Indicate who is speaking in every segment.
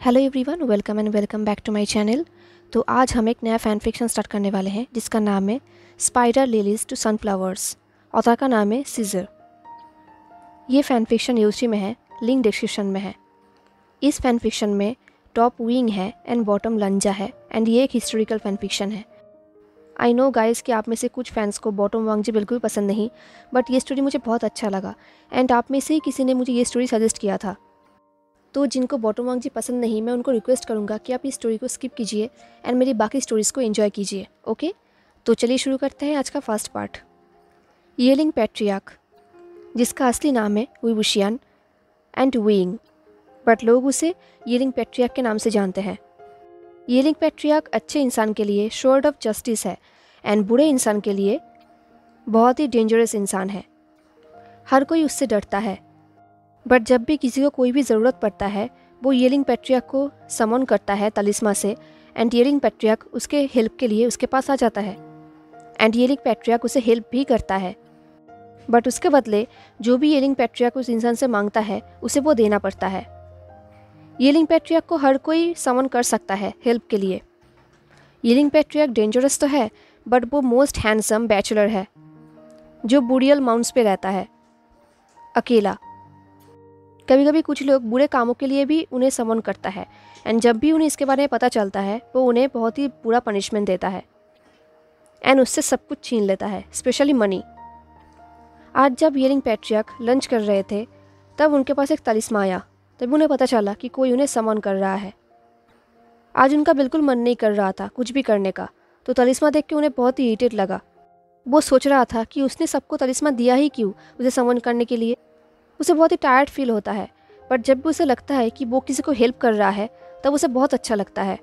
Speaker 1: Hello everyone, welcome back to my channel. तो आज हम एक नया फ़ैन फिक्शन स्टार्ट करने वाले हैं जिसका नाम है spider lilies to sunflowers. Author का नाम है सीजर। ये फ़ैन फिक्शन यूसी में है, लिंक डिस्क्रिप्शन में है। इस फ़ैन फिक्शन में टॉप विंग है एंड बॉटम लंजा है एंड ये एक हिस्टोरिकल फ़ैन फिक्शन है। आई नो गाइस कि आप में से कुछ फैंस को बॉटम वांगजी बिल्कुल पसंद नहीं, बट ये स्टोरी मुझे बहुत अच्छा लगा एंड आप में से ही किसी ने मुझे ये स्टोरी सजेस्ट किया था। तो जिनको बॉटम वांगजी पसंद नहीं, मैं उनको रिक्वेस्ट करूँगा कि आप इस स्टोरी को स्किप कीजिए एंड मेरी बाकी स्टोरीज़ को एंजॉय कीजिए। ओके, तो चलिए शुरू करते हैं आज का फर्स्ट पार्ट। येलिंग पैट्रियार्क, जिसका असली नाम है विवुशियन एंड वीइंग, बट लोग उसे येलिंग पैट्रियार्क के नाम से जानते हैं। येलिंग पैट्रियार्क अच्छे इंसान के लिए शोर्ड ऑफ जस्टिस है एंड बुरे इंसान के लिए बहुत ही डेंजरस इंसान है। हर कोई उससे डरता है, बट जब भी किसी को कोई भी ज़रूरत पड़ता है वो येलिंग पैट्रियार्क को समन करता है तलिस्मा से एंड येलिंग पैट्रियार्क उसके हेल्प के लिए उसके पास आ जाता है एंड येलिंग पैट्रियार्क उसे हेल्प भी करता है। बट उसके बदले जो भी येलिंग पैट्रियार्क उस इंसान से मांगता है उसे वो देना पड़ता है। येलिंग पैट्रियार्क को हर कोई समन कर सकता है हेल्प के लिए। येलिंग पैट्रियार्क डेंजरस तो है, बट वो मोस्ट हैंडसम बैचलर है जो बुरियल माउंट्स पे रहता है अकेला। कभी कभी कुछ लोग बुरे कामों के लिए भी उन्हें समन करता है एंड जब भी उन्हें इसके बारे में पता चलता है वो उन्हें बहुत ही बुरा पनिशमेंट देता है एंड उससे सब कुछ छीन लेता है, स्पेशली मनी। आज जब येलिंग पैट्रियार्क लंच कर रहे थे तब उनके पास एक तलिस्मा आया। तब उन्हें पता चला कि कोई उन्हें समन कर रहा है। आज उनका बिल्कुल मन नहीं कर रहा था कुछ भी करने का, तो तलिस्मा देख के उन्हें बहुत ही इरिटेट लगा। वो सोच रहा था कि उसने सबको तलिस्मा दिया ही क्यों उसे समन करने के लिए। उसे बहुत ही टायर्ड फील होता है, बट जब भी उसे लगता है कि वो किसी को हेल्प कर रहा है तब उसे बहुत अच्छा लगता है।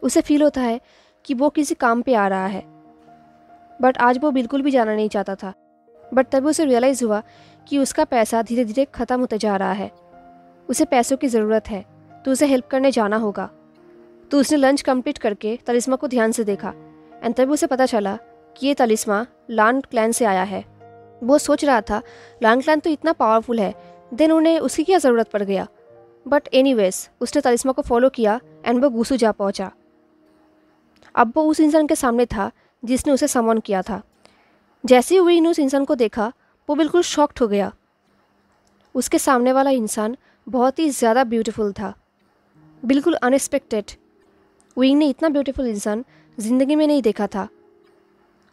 Speaker 1: उसे फील होता है कि वो किसी काम पे आ रहा है, बट आज वो बिल्कुल भी जाना नहीं चाहता था। बट तभी उसे रियलाइज़ हुआ कि उसका पैसा धीरे धीरे ख़त्म होते जा रहा है। उसे पैसों की ज़रूरत है तो उसे हेल्प करने जाना होगा। तो उसने लंच कंप्लीट करके तलिस्मा को ध्यान से देखा एंड तभी उसे पता चला कि ये तलिस्मा लान क्लैन से आया है। वो सोच रहा था लान क्लैन तो इतना पावरफुल है, देन उन्हें उसकी क्या ज़रूरत पड़ गया। बट एनीवेज उसने तलिस्मा को फॉलो किया एंड वो गुसू जा पहुंचा। अब वो उस इंसान के सामने था जिसने उसे समन किया था। जैसे ही वीन ने उस इंसान को देखा वो बिल्कुल शॉक्ड हो गया। उसके सामने वाला इंसान बहुत ही ज़्यादा ब्यूटीफुल था, बिल्कुल अनएक्सपेक्टेड। वीन ने इतना ब्यूटीफुल इंसान ज़िंदगी में नहीं देखा था।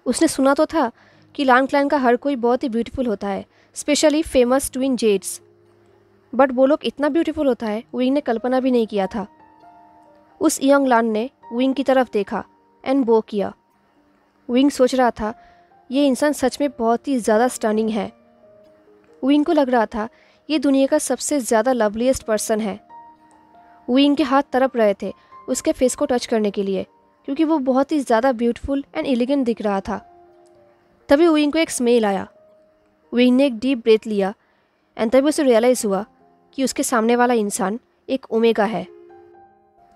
Speaker 1: उसने सुना तो था कि लान क्लैन का हर कोई बहुत ही ब्यूटीफुल होता है, specially famous twin Jades, but वो लोग इतना ब्यूटीफुल होता है विंग ने कल्पना भी नहीं किया था। उस यंग लान ने विंग की तरफ देखा एंड वो किया। विंग सोच रहा था ये इंसान सच में बहुत ही ज़्यादा स्टनिंग है। विंग को लग रहा था ये दुनिया का सबसे ज़्यादा लवलीस्ट पर्सन है। विंग के हाथ तड़प रहे थे उसके फेस को टच करने के लिए, क्योंकि वो बहुत ही ज़्यादा ब्यूटीफुल एंड एलिगेंट दिख रहा था। तभी विंग को एक स्मेल आया। विंग ने एक डीप ब्रेथ लिया एंड तभी उसे रियलाइज़ हुआ कि उसके सामने वाला इंसान एक ओमेगा है।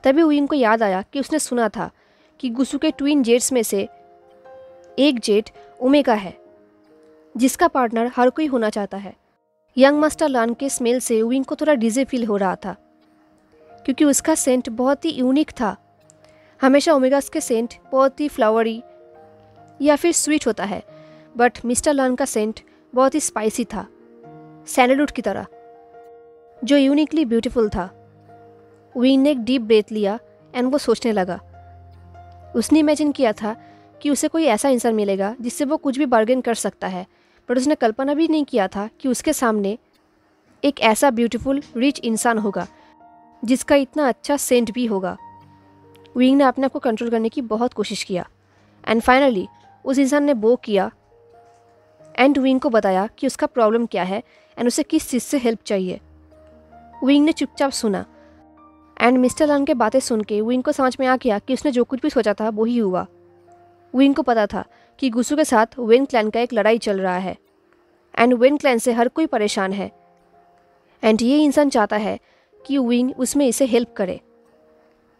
Speaker 1: तभी विंग को याद आया कि उसने सुना था कि गुसू के ट्विन जेट्स में से एक जेट ओमेगा है जिसका पार्टनर हर कोई होना चाहता है। यंग मास्टर लान के स्मेल से विंग को थोड़ा डिजे फील हो रहा था, क्योंकि उसका सेंट बहुत ही यूनिक था। हमेशा ओमेगास के सेंट बहुत ही फ्लावरी या फिर स्वीट होता है, बट मिस्टर लान का सेंट बहुत ही स्पाइसी था, सैंडलवुड की तरह, जो यूनिकली ब्यूटीफुल था। विंग ने एक डीप ब्रेथ लिया एंड वो सोचने लगा। उसने इमेजिन किया था कि उसे कोई ऐसा इंसान मिलेगा जिससे वो कुछ भी बार्गेन कर सकता है, बट उसने कल्पना भी नहीं किया था कि उसके सामने एक ऐसा ब्यूटीफुल रिच इंसान होगा जिसका इतना अच्छा सेंट भी होगा। विंग ने अपने आप को कंट्रोल करने की बहुत कोशिश किया एंड फाइनली उस इंसान ने वो किया एंड विंग को बताया कि उसका प्रॉब्लम क्या है एंड उसे किस चीज़ से हेल्प चाहिए। विंग ने चुपचाप सुना एंड मिस्टर लान के बातें सुन के विंग को समझ में आ गया कि उसने जो कुछ भी सोचा था वही हुआ। विंग को पता था कि गुसू के साथ वेन क्लैन का एक लड़ाई चल रहा है एंड वेन क्लैन से हर कोई परेशान है एंड ये इंसान चाहता है कि विंग उसमें इसे हेल्प करे।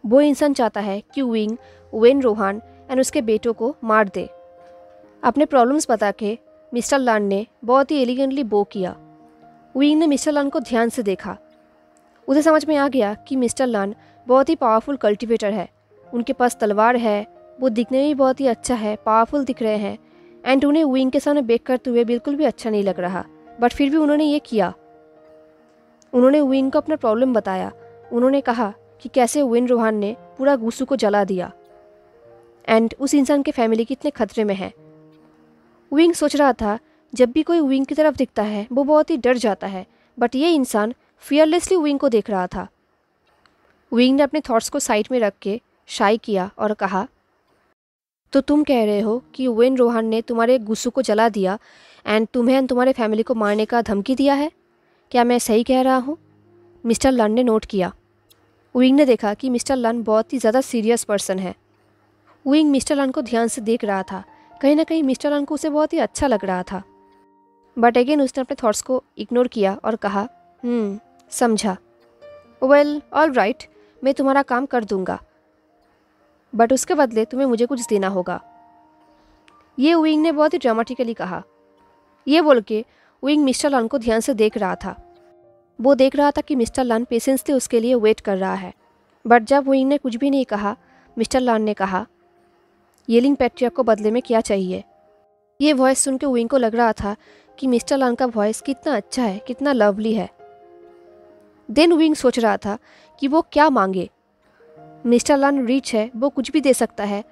Speaker 1: वो इंसान चाहता है कि विंग वेन रोहान एंड उसके बेटों को मार दे। अपने प्रॉब्लम्स बता के मिस्टर लान ने बहुत ही एलिगेंटली बो किया। विंग ने मिस्टर लान को ध्यान से देखा। उसे समझ में आ गया कि मिस्टर लन बहुत ही पावरफुल कल्टिवेटर है। उनके पास तलवार है, वो दिखने में भी बहुत ही अच्छा है, पावरफुल दिख रहे हैं, एंड उन्हें विंग के सामने बेक करते हुए बिल्कुल भी अच्छा नहीं लग रहा। बट फिर भी उन्होंने ये किया। उन्होंने विंग को अपना प्रॉब्लम बताया। उन्होंने कहा कि कैसे विन रोहान ने पूरा गुस्सू को जला दिया एंड उस इंसान के फैमिली कितने खतरे में है। विंग सोच रहा था जब भी कोई विंग की तरफ दिखता है वो बहुत ही डर जाता है, बट ये इंसान फियरलेसली विंग को देख रहा था। विंग ने अपने थॉट्स को साइड में रख के शाई किया और कहा, तो तुम कह रहे हो कि विन रोहान ने तुम्हारे गुस्सू को जला दिया एंड तुम्हें एंड तुम्हारे फैमिली को मारने का धमकी दिया है? क्या मैं सही कह रहा हूँ? मिस्टर लन ने नोट किया। विंग ने देखा कि मिस्टर लन बहुत ही ज़्यादा सीरियस पर्सन है। विंग मिस्टर लन को ध्यान से देख रहा था। कहीं ना कहीं मिस्टर लन को उसे बहुत ही अच्छा लग रहा था। बट अगेन उसने अपने थॉट्स को इग्नोर किया और कहा, समझा। वेल ऑल राइट, मैं तुम्हारा काम कर दूंगा, बट उसके बदले तुम्हें मुझे कुछ देना होगा। ये विंग ने बहुत ही ड्रामेटिकली कहा। ये बोल के विंग मिस्टर लन को ध्यान से देख रहा था। वो देख रहा था कि मिस्टर लन पेशेंसली उसके लिए वेट कर रहा है। बट जब विंग ने कुछ भी नहीं कहा, मिस्टर लन ने कहा, येलिंग पैट्रियर्क को बदले में क्या चाहिए? ये वॉइस सुन के विंग को लग रहा था कि मिस्टर लन का वॉइस कितना अच्छा है, कितना लवली है। देन विंग सोच रहा था कि वो क्या मांगे। मिस्टर लन रिच है, वो कुछ भी दे सकता है।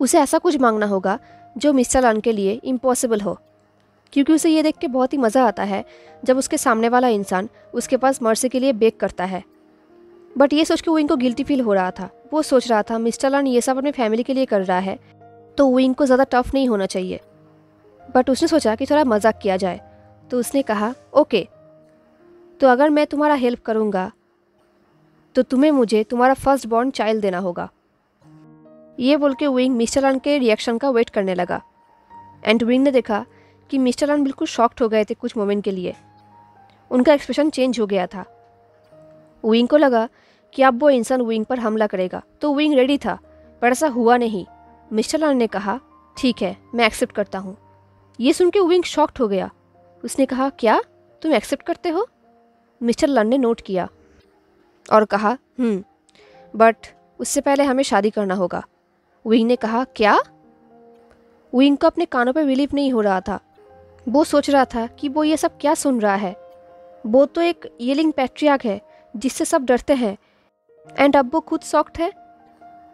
Speaker 1: उसे ऐसा कुछ मांगना होगा जो मिस्टर लन के लिए इम्पॉसिबल हो, क्योंकि उसे ये देख के बहुत ही मज़ा आता है जब उसके सामने वाला इंसान उसके पास मर्सी के लिए बेक करता है। बट ये सोच के विंग को गिल्टी फील हो रहा था। वो सोच रहा था मिस्टर लन ये सब अपने फैमिली के लिए कर रहा है तो विंग को ज़्यादा टफ नहीं होना चाहिए। बट उसने सोचा कि थोड़ा मजाक किया जाए, तो उसने कहा, ओके, तो अगर मैं तुम्हारा हेल्प करूँगा तो तुम्हें मुझे तुम्हारा फर्स्ट बॉर्न चाइल्ड देना होगा। ये बोल के विंग मिस्टर लन के रिएक्शन का वेट करने लगा। एंड विंग ने देखा कि मिस्टर लन बिल्कुल शॉक्ड हो गए थे कुछ मोमेंट के लिए। उनका एक्सप्रेशन चेंज हो गया था। विंग को लगा कि अब वो इंसान विंग पर हमला करेगा, तो विंग रेडी था, पर ऐसा हुआ नहीं। मिस्टर लन ने कहा, ठीक है, मैं एक्सेप्ट करता हूँ। ये सुन के विंग शॉक्ड हो गया। उसने कहा, क्या तुम एक्सेप्ट करते हो? मिस्टर लन ने नोट किया और कहा, बट उससे पहले हमें शादी करना होगा। विंग ने कहा, क्या? विंग को अपने कानों पर बिलीव नहीं हो रहा था। वो सोच रहा था कि वो ये सब क्या सुन रहा है। वो तो एक येलिंग पैट्रियार्क है जिससे सब डरते हैं, एंड अब वो खुद शॉक्ड है।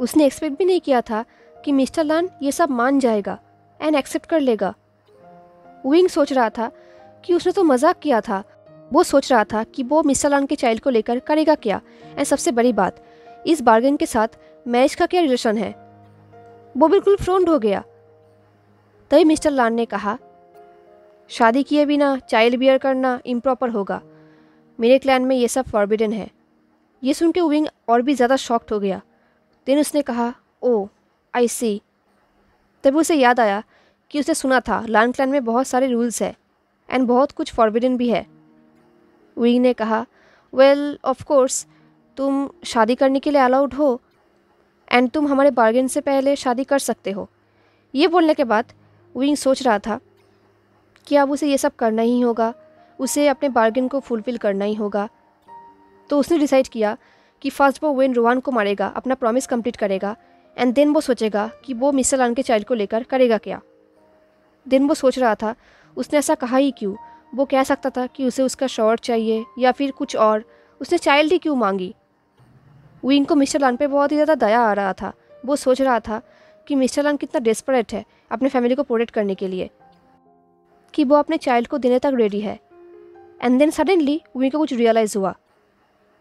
Speaker 1: उसने एक्सपेक्ट भी नहीं किया था कि मिस्टर लन ये सब मान जाएगा एंड एक्सेप्ट कर लेगा। विंग सोच रहा था कि उसने तो मजाक किया था। वो सोच रहा था कि वो मिस्टर लन के चाइल्ड को लेकर करेगा क्या, एंड सबसे बड़ी बात, इस बार्गेन के साथ मैरिज का क्या रिलेशन है। वो बिल्कुल फ्रॉन्ड हो गया। तभी मिस्टर लन ने कहा, शादी किए बिना चाइल्ड बियर करना इम्प्रॉपर होगा। मेरे क्लैन में ये सब फॉरबिडन है। ये सुन के विंग और भी ज़्यादा शॉक्ड हो गया। देन उसने कहा, ओह आई सी। तब उसे याद आया कि उसने सुना था लन क्लैन में बहुत सारे रूल्स है एंड बहुत कुछ फॉरबिडन भी है। विंग ने कहा, वेल ऑफ कोर्स तुम शादी करने के लिए अलाउड हो एंड तुम हमारे बार्गेन से पहले शादी कर सकते हो। ये बोलने के बाद विंग सोच रहा था कि अब उसे ये सब करना ही होगा, उसे अपने बार्गेन को फुलफिल करना ही होगा। तो उसने डिसाइड किया कि फर्स्ट वो विन रोहान को मारेगा, अपना प्रॉमिस कंप्लीट करेगा, एंड देन वो सोचेगा कि वो मिस्टर लन के चाइल्ड को लेकर करेगा क्या। देन वो सोच रहा था उसने ऐसा कहा ही क्यों। वो कह सकता था कि उसे उसका शॉर्ट चाहिए या फिर कुछ और। उसने चाइल्ड ही क्यों मांगी। विंग को मिस्टर लन पे बहुत ही ज़्यादा दया आ रहा था। वो सोच रहा था कि मिस्टर लन कितना डेस्परेट है अपने फैमिली को प्रोटेक्ट करने के लिए, कि वो अपने चाइल्ड को देने तक रेडी है। एंड देन सडनली विंग को कुछ रियलाइज़ हुआ।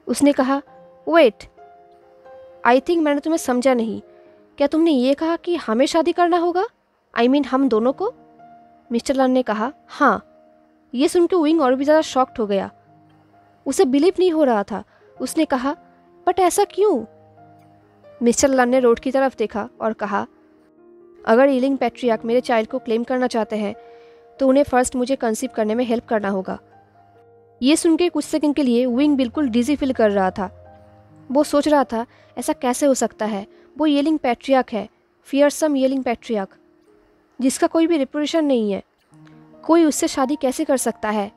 Speaker 1: उसने कहा, वेट, आई थिंक मैंने तुम्हें समझा नहीं। क्या तुमने ये कहा कि हमें शादी करना होगा? आई मीन हम दोनों को? मिस्टर लन ने कहा, हाँ। ये सुन के विंग और भी ज़्यादा शॉक्ड हो गया। उसे बिलीव नहीं हो रहा था। उसने कहा, बट ऐसा क्यों? मिस्टर लन ने रोड की तरफ देखा और कहा, अगर येलिंग पैट्रियार्क मेरे चाइल्ड को क्लेम करना चाहते हैं तो उन्हें फर्स्ट मुझे कंसीव करने में हेल्प करना होगा। ये सुन के कुछ सेकंड के लिए विंग बिल्कुल डिजी फील कर रहा था। वो सोच रहा था ऐसा कैसे हो सकता है। वो येलिंग पैट्रियार्क है, फियरसम येलिंग पैट्रियार्क, जिसका कोई भी रेपुटेशन नहीं है। कोई उससे शादी कैसे कर सकता है?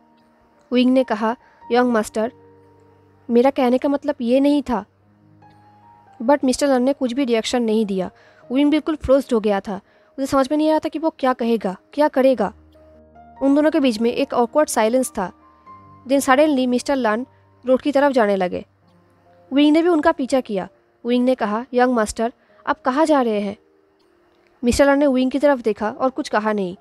Speaker 1: विंग ने कहा, यंग मास्टर, मेरा कहने का मतलब ये नहीं था। बट मिस्टर लन ने कुछ भी रिएक्शन नहीं दिया। विंग बिल्कुल फ्रोज्ड हो गया था। उसे समझ में नहीं आ रहा था कि वो क्या कहेगा, क्या करेगा। उन दोनों के बीच में एक ऑकवर्ड साइलेंस था। देन सडनली मिस्टर लन रोड की तरफ जाने लगे। विंग ने भी उनका पीछा किया। विंग ने कहा, यंग मास्टर आप कहाँ जा रहे हैं? मिस्टर लन ने विंग की तरफ देखा और कुछ कहा नहीं।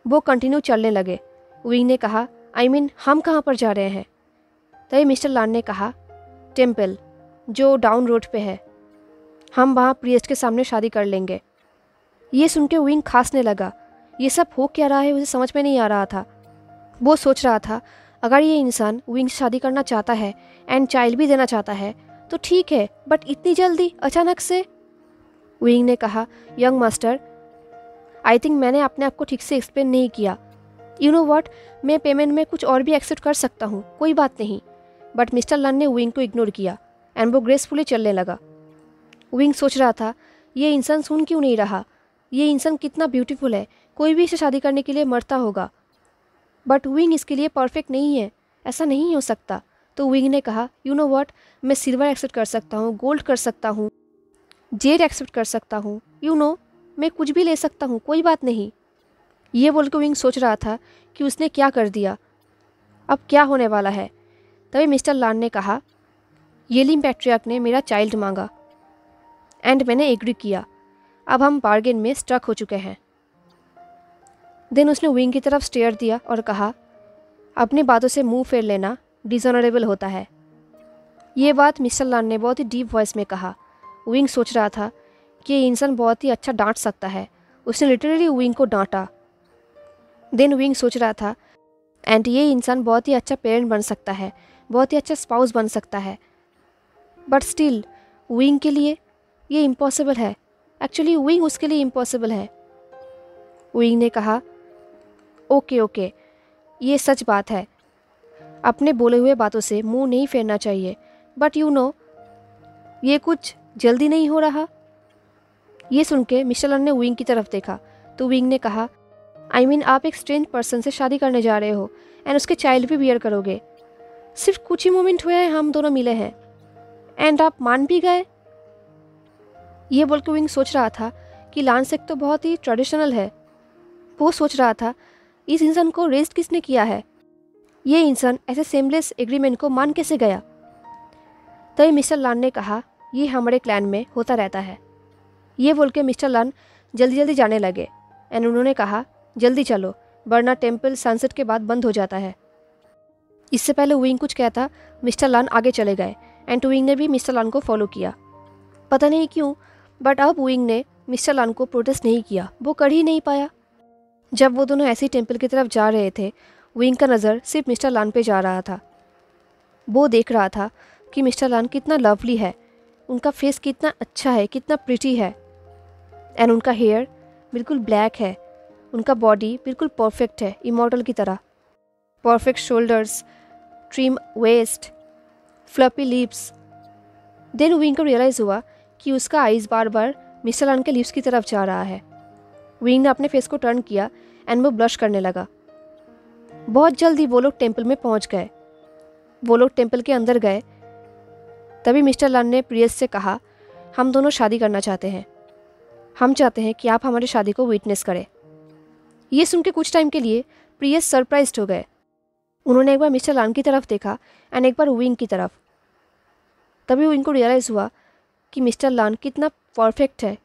Speaker 1: वो कंटिन्यू चलने लगे। विंग ने कहा, आई मीन हम कहाँ पर जा रहे हैं? तभी मिस्टर लन ने कहा, टेम्पल जो डाउन रोड पे है, हम वहाँ प्रिएस्ट के सामने शादी कर लेंगे। ये सुन के विंग खांसने लगा। ये सब हो क्या रहा है उसे समझ में नहीं आ रहा था। वो सोच रहा था अगर ये इंसान विंग से शादी करना चाहता है एंड चाइल्ड भी देना चाहता है तो ठीक है, बट इतनी जल्दी अचानक से? विंग ने कहा, यंग मास्टर आई थिंक मैंने अपने आप को ठीक से एक्सप्लेन नहीं किया। यू नो व्हाट, मैं पेमेंट में कुछ और भी एक्सेप्ट कर सकता हूँ, कोई बात नहीं। बट मिस्टर लन ने विंग को इग्नोर किया एंड वो ग्रेसफुली चलने लगा। विंग सोच रहा था ये इंसान सुन क्यों नहीं रहा, ये इंसान कितना ब्यूटीफुल है, कोई भी इसे शादी करने के लिए मरता होगा। बट विंग इसके लिए परफेक्ट नहीं है, ऐसा नहीं हो सकता। तो विंग ने कहा, यू नो व्हाट, मैं सिल्वर एक्सेप्ट कर सकता हूँ, गोल्ड कर सकता हूँ, जेड एक्सेप्ट कर सकता हूँ, यू नो मैं कुछ भी ले सकता हूँ, कोई बात नहीं। ये बोल के विंग सोच रहा था कि उसने क्या कर दिया, अब क्या होने वाला है। तभी मिस्टर लान ने कहा, येलिम पैट्रियार्क ने मेरा चाइल्ड मांगा एंड मैंने एग्री किया। अब हम बार्गेन में स्टक हो चुके हैं। देन उसने विंग की तरफ स्टेयर दिया और कहा, अपनी बातों से मुंह फेर लेना डिसऑनरेबल होता है। ये बात मिस्टर लान ने बहुत ही डीप वॉइस में कहा। विंग सोच रहा था कि ये इंसान बहुत ही अच्छा डांट सकता है। उसने लिटरली विंग को डांटा। देन विंग सोच रहा था एंड ये इंसान बहुत ही अच्छा पेरेंट बन सकता है, बहुत ही अच्छा स्पाउस बन सकता है। बट स्टिल विंग के लिए ये इम्पॉसिबल है। एक्चुअली विंग उसके लिए इम्पॉसिबल है। विंग ने कहा, ओके ओके, ये सच बात है, अपने बोले हुए बातों से मुंह नहीं फेरना चाहिए। बट यू नो ये कुछ जल्दी नहीं हो रहा। ये सुन के मिस्टर लन ने विंग की तरफ देखा तो विंग ने कहा, आई मीन आप एक स्ट्रेंज पर्सन से शादी करने जा रहे हो एंड उसके चाइल्ड भी बियर करोगे। सिर्फ कुछ ही मोमेंट हुए हैं हम दोनों मिले हैं एंड आप मान भी गए। ये बोल के विंग सोच रहा था कि लानसेक तो बहुत ही ट्रेडिशनल है। वो सोच रहा था इस इंसान को रेस्ट किसने किया है, ये इंसान ऐसे सेमलेस एग्रीमेंट को मान कैसे गया। तभी मिस्टर लान ने कहा, ये हमारे क्लैन में होता रहता है। ये बोल के मिस्टर लान जल्दी जल्दी जाने लगे एंड उन्होंने कहा, जल्दी चलो वरना टेम्पल सनसेट के बाद बंद हो जाता है। इससे पहले विंग कुछ कहता मिस्टर लान आगे चले गए एंड विंग ने भी मिस्टर लान को फॉलो किया। पता नहीं क्यों बट अब विंग ने मिस्टर लान को प्रोटेस्ट नहीं किया, वो कर ही नहीं पाया। जब वो दोनों ऐसे ही टेम्पल की तरफ जा रहे थे विंग का नज़र सिर्फ मिस्टर लान पे जा रहा था। वो देख रहा था कि मिस्टर लान कितना लवली है, उनका फेस कितना अच्छा है, कितना प्रिटी है एंड उनका हेयर बिल्कुल ब्लैक है, उनका बॉडी बिल्कुल परफेक्ट है, इमॉर्टल की तरह। Perfect shoulders, trim waist, floppy lips. Then Wing को रियलाइज़ हुआ कि उसका आइज़ बार बार मिस्टर लान के लिप्स की तरफ जा रहा है। विंग ने अपने फेस को टर्न किया एंड वो ब्लश करने लगा। बहुत जल्दी वो लोग टेम्पल में पहुंच गए। वो लोग टेम्पल के अंदर गए। तभी मिस्टर लान ने प्रियस से कहा, हम दोनों शादी करना चाहते हैं, हम चाहते हैं कि आप हमारी शादी को विटनेस करें। ये सुन के कुछ टाइम के लिए प्रियस सरप्राइज्ड हो गए। उन्होंने एक बार मिस्टर लान की तरफ देखा एंड एक बार विंग की तरफ। तभी विंग को रियलाइज़ हुआ कि मिस्टर लान कितना परफेक्ट है,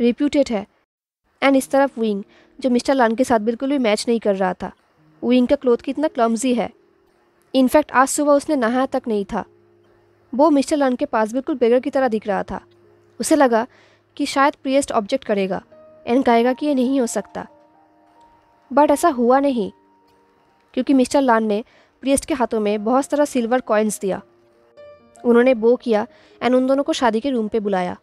Speaker 1: रिप्यूटेड है एंड इस तरफ विंग जो मिस्टर लान के साथ बिल्कुल भी मैच नहीं कर रहा था। विंग का क्लोथ कितना क्लम्जी है, इनफैक्ट आज सुबह उसने नहाया तक नहीं था। वो मिस्टर लान के पास बिल्कुल बेगर की तरह दिख रहा था। उसे लगा कि शायद प्रियस्ट ऑब्जेक्ट करेगा एंड कहेगा कि ये नहीं हो सकता। बट ऐसा हुआ नहीं, क्योंकि मिस्टर लान ने प्रियस्ट के हाथों में बहुत सारा सिल्वर कॉइन्स दिया। उन्होंने बो किया एंड उन दोनों को शादी के रूम पे बुलाया।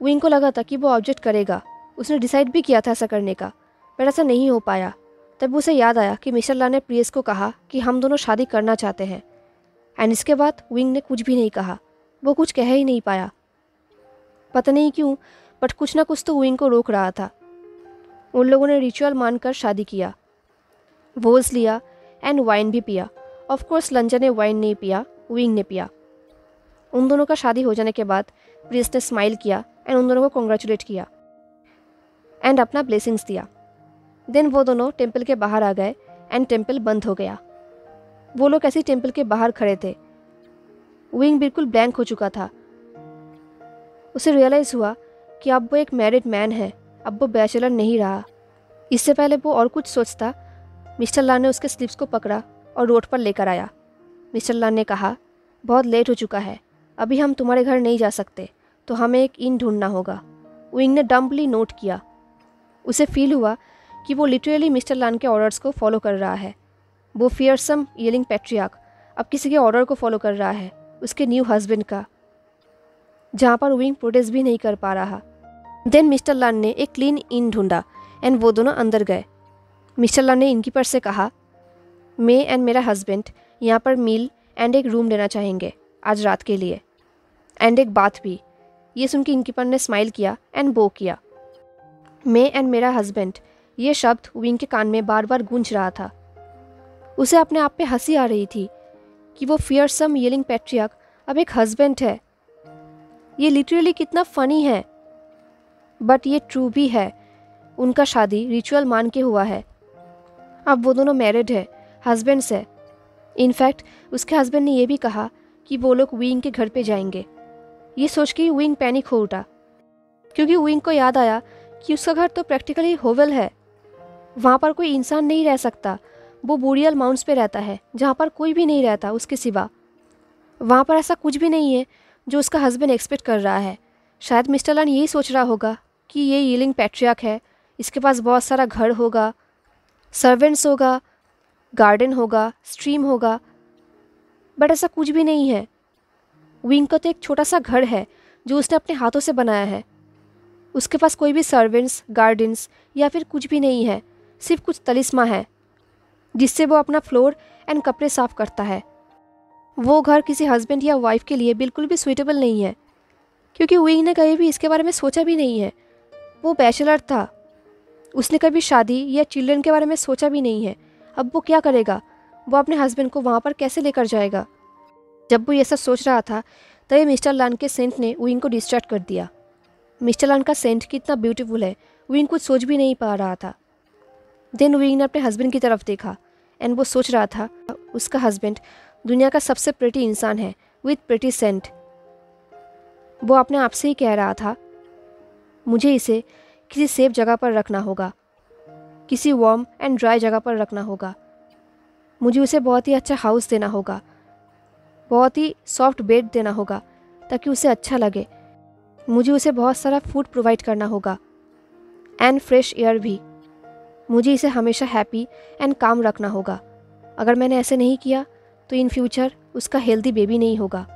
Speaker 1: विंग को लगा था कि वो ऑब्जेक्ट करेगा, उसने डिसाइड भी किया था ऐसा करने का, पर ऐसा नहीं हो पाया। तब उसे याद आया कि मिस्टर लान ने प्रियस को कहा कि हम दोनों शादी करना चाहते हैं एंड इसके बाद विंग ने कुछ भी नहीं कहा, वो कुछ कह ही नहीं पाया। पता नहीं क्यों बट कुछ ना कुछ तो विंग को रोक रहा था। उन लोगों ने रिचुअल मानकर शादी किया, वोज लिया एंड वाइन भी पिया। ऑफ कोर्स लंजन ने वाइन नहीं पिया, विंग ने पिया। उन दोनों का शादी हो जाने के बाद प्रिंस ने स्माइल किया एंड उन दोनों को कॉन्ग्रेचुलेट किया एंड अपना ब्लेसिंग्स दिया। देन वो दोनों टेम्पल के बाहर आ गए एंड टेम्पल बंद हो गया। वो लोग ऐसे ही टेम्पल के बाहर खड़े थे। विंग बिल्कुल ब्लैंक हो चुका था। उसे रियलाइज़ हुआ कि अब वो एक मैरिड मैन है, अब वो बैचलर नहीं रहा। इससे पहले वो और कुछ सोचता, मिस्टर लान ने उसके स्लिप्स को पकड़ा और रोड पर लेकर आया। मिस्टर लान ने कहा, बहुत लेट हो चुका है, अभी हम तुम्हारे घर नहीं जा सकते, तो हमें एक इन ढूंढना होगा। विंग ने डम्पली नोट किया। उसे फील हुआ कि वो लिटरली मिस्टर लान के ऑर्डर्स को फॉलो कर रहा है। वो फियरसम येलिंग पैट्रियार्क अब किसी के ऑर्डर को फॉलो कर रहा है, उसके न्यू हस्बैंड का, जहाँ पर विंग प्रोटेस्ट भी नहीं कर पा रहा। देन मिस्टर लान ने एक क्लीन इन ढूंढा एंड वो दोनों अंदर गए। मिस्टर लान ने इनकीपर से कहा, मैं एंड मेरा हस्बैंड यहाँ पर मील एंड एक रूम लेना चाहेंगे आज रात के लिए, एंड एक बाथ भी। ये सुन के इनकीपर ने स्माइल किया एंड बो किया। मैं एंड मेरा हस्बैंड, ये शब्द विंग के कान में बार बार गूंज रहा था। उसे अपने आप पे हंसी आ रही थी कि वो फियरसम येलिंग पैट्रियार्क अब एक हस्बैंड है। ये लिटरली कितना फ़नी है, बट ये ट्रू भी है। उनका शादी रिचुअल मान के हुआ है। अब वो दोनों मैरिड है, हस्बैंड्स है। इनफैक्ट उसके हस्बैंड ने यह भी कहा कि वो लोग विंग के घर पे जाएंगे। ये सोच के विंग पैनिक हो उठा, क्योंकि विंग को याद आया कि उसका घर तो प्रैक्टिकली होवेल है, वहाँ पर कोई इंसान नहीं रह सकता। वो बूरियल माउंट्स पे रहता है, जहाँ पर कोई भी नहीं रहता उसके सिवा। वहाँ पर ऐसा कुछ भी नहीं है जो उसका हस्बैंड एक्सपेक्ट कर रहा है। शायद मिस्टर लान यही सोच रहा होगा कि ये येलिंग पैट्रियार्क है, इसके पास बहुत सारा घर होगा, सर्वेंट्स होगा, गार्डन होगा, स्ट्रीम होगा, बट ऐसा कुछ भी नहीं है। विंग का तो एक छोटा सा घर है जो उसने अपने हाथों से बनाया है। उसके पास कोई भी सर्वेंट्स, गार्डन्स या फिर कुछ भी नहीं है, सिर्फ कुछ तलिस्मा है जिससे वो अपना फ्लोर एंड कपड़े साफ करता है। वो घर किसी हस्बैंड या वाइफ के लिए बिल्कुल भी सूटेबल नहीं है, क्योंकि विंग ने कभी भी इसके बारे में सोचा भी नहीं है। वो बैचलर था, उसने कभी शादी या चिल्ड्रन के बारे में सोचा भी नहीं है। अब वो क्या करेगा? वो अपने हस्बैंड को वहाँ पर कैसे लेकर जाएगा? जब वो ये सब सोच रहा था तभी मिस्टर लान के सेंट ने विंग को डिस्ट्रैक्ट कर दिया। मिस्टर लान का सेंट कितना ब्यूटीफुल है, विंग कुछ सोच भी नहीं पा रहा था। देन विंग ने अपने हस्बैंड की तरफ देखा एंड वो सोच रहा था उसका हस्बैंड दुनिया का सबसे प्रिटी इंसान है विथ प्रिटी सेंट। वो अपने आप से ही कह रहा था, मुझे इसे किसी सेफ जगह पर रखना होगा, किसी वार्म एंड ड्राई जगह पर रखना होगा। मुझे उसे बहुत ही अच्छा हाउस देना होगा, बहुत ही सॉफ्ट बेड देना होगा ताकि उसे अच्छा लगे। मुझे उसे बहुत सारा फूड प्रोवाइड करना होगा एंड फ्रेश एयर भी। मुझे इसे हमेशा हैप्पी एंड काम रखना होगा। अगर मैंने ऐसे नहीं किया तो इन फ्यूचर उसका हेल्दी बेबी नहीं होगा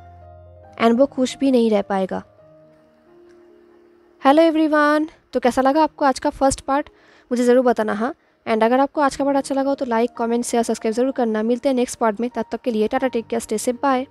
Speaker 1: एंड वो खुश भी नहीं रह पाएगा। हेलो एवरीवन, तो कैसा लगा आपको आज का फर्स्ट पार्ट? मुझे ज़रूर बताना। हाँ, एंड अगर आपको आज का पार्ट अच्छा लगा हो तो लाइक, कमेंट, शेयर, सब्सक्राइब जरूर करना। मिलते हैं नेक्स्ट पार्ट में, तब तक के लिए tata, take care, stay safe, bye.